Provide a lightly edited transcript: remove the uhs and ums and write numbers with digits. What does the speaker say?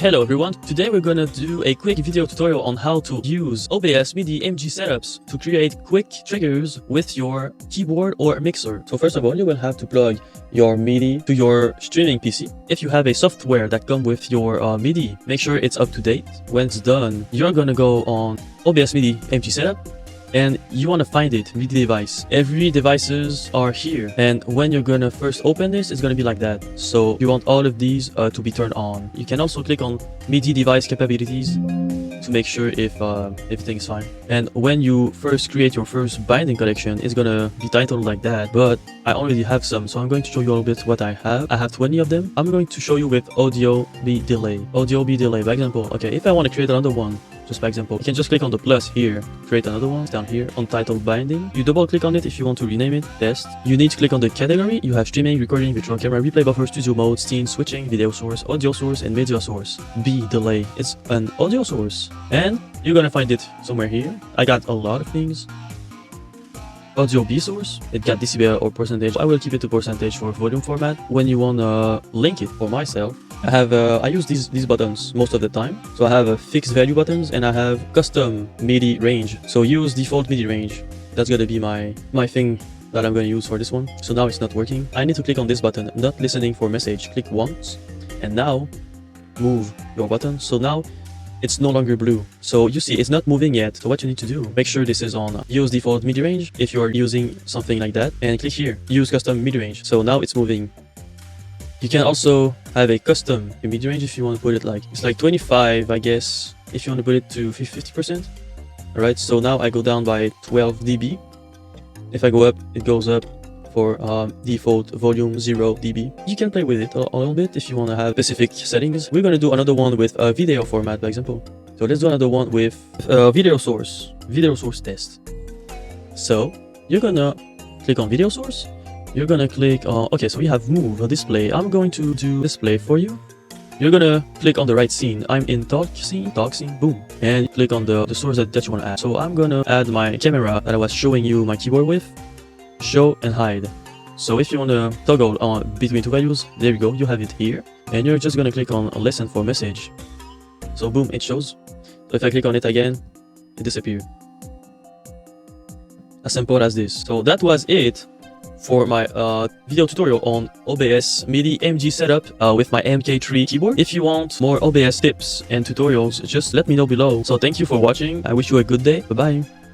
Hello everyone, today we're gonna do a quick video tutorial on how to use OBS MIDI MG setups to create quick triggers with your keyboard or mixer. So first of all, you will have to plug your MIDI to your streaming PC. If you have a software that comes with your MIDI, make sure it's up to date. When it's done, you're gonna go on OBS MIDI MG setup and you want to find it, MIDI device. Every devices are here, and when you're gonna first open this, it's gonna be like that. So you want all of these to be turned on. You can also click on MIDI device capabilities to make sure if everything's fine. And when you first create your first binding collection, it's gonna be titled like that, but I already have some, so I'm going to show you a little bit what I have. I have 20 of them. I'm going to show you with audio B delay. Audio B delay, by example. Okay, if I want to create another one, just by example, you can just click on the plus here, create another one down here on title binding. You double click on it if you want to rename it, test. You need to click on the category. You have streaming, recording, virtual camera, replay buffer, studio mode, scene, switching, video source, audio source, and media source. B delay, it's an audio source. And you're gonna find it somewhere here. I got a lot of things. Audio B source, it got decibel or percentage. I will keep it to percentage for volume format. When you wanna link it for myself, I use these buttons most of the time. So I have a fixed value buttons and I have custom MIDI range. So use default MIDI range. That's gonna be my thing that I'm gonna use for this one. So now it's not working. I need to click on this button, not listening for message. Click once and now move your button. So now it's no longer blue. So you see it's not moving yet. So what you need to do, make sure this is on use default MIDI range if you're using something like that, and click here, use custom MIDI range. So now it's moving. You can also have a custom MIDI range if you want to put it like, it's like 25, I guess, if you want to put it to 50%. Alright, so now I go down by 12 dB. If I go up, it goes up for default volume 0 dB. You can play with it a little bit if you want to have specific settings. We're going to do another one with a video format, for example. So let's do another one with video source test. So you're gonna click on video source. You're gonna click on, okay, so we have move or display. I'm going to do display for you. You're gonna click on the right scene. I'm in talk scene, boom. And click on the source that you want to add. So I'm gonna add my camera that I was showing you my keyboard with. Show and hide. So if you want to toggle on between two values, there you go, you have it here. And you're just gonna click on listen for message. So boom, it shows. So if I click on it again, it disappears. As simple as this. So that was it for my video tutorial on OBS MIDI MG setup with my MK3 keyboard. If you want more OBS tips and tutorials, just let me know below. So thank you for watching. I wish you a good day. Bye bye.